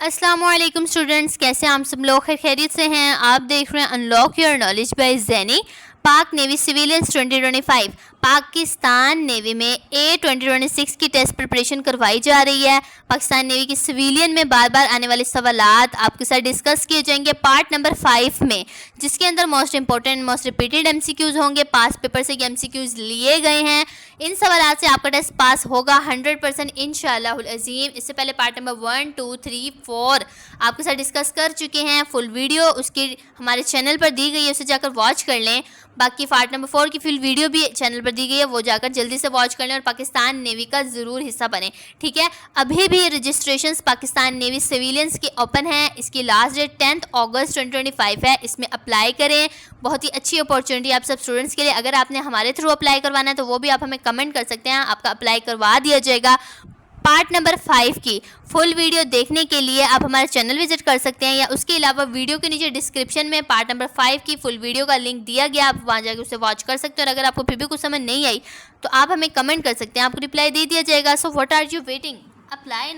अस्सलामुअलैकुम स्टूडेंट्स, कैसे आप सब लोग खैरियत से हैं। आप देख रहे हैं अनलॉक योर नॉलेज बाय ज़ैनी। पाक नेवी सिविलियंस 2025 पाकिस्तान नेवी में A 2026 की टेस्ट प्रिपरेशन करवाई जा रही है। पाकिस्तान नेवी की सिविलियन में बार बार आने वाले सवालात आपके साथ डिस्कस किए जाएंगे पार्ट नंबर 5 में, जिसके अंदर most important most repeated MCQs होंगे। पास पेपर से MCQs लिए गए हैं। इन सवालात से आपका टेस्ट पास होगा 100% इंशाअल्लाहुल अज़ीम। इससे पहले पार्ट नंबर 1, 2, 3, 4 आपके साथ डिस्कस कर चुके हैं। फुल वीडियो उसकी हमारे चैनल पर दी गई है, उसे जाकर वॉच कर लें। बाकी पार्ट नंबर 4 की फुल वीडियो भी चैनल पर दी गई है, वो जाकर जल्दी से वॉच कर लें और पाकिस्तान नेवी का ज़रूर हिस्सा बने। ठीक है, अभी भी रजिस्ट्रेशंस पाकिस्तान नेवी सिविलियंस की ओपन है। इसकी लास्ट डेट 10 अगस्त 2025 है। इसमें अप्लाई करें। बहुत ही अच्छी अपॉर्चुनिटी आप सब स्टूडेंट्स के लिए। अगर आपने हमारे थ्रू अप्लाई करवाना है तो वो भी आप हमें कमेंट कर सकते हैं, आपका अप्लाई करवा दिया जाएगा। पार्ट नंबर 5 की फुल वीडियो देखने के लिए आप हमारा चैनल विजिट कर सकते हैं, या उसके अलावा वीडियो के नीचे डिस्क्रिप्शन में पार्ट नंबर 5 की फुल वीडियो का लिंक दिया गया, आप वहाँ जाकर उसे वॉच कर सकते हैं। और अगर आपको फिर भी कुछ समझ नहीं आई तो आप हमें कमेंट कर सकते हैं, आपको रिप्लाई दे दिया जाएगा। So what are you waiting, apply.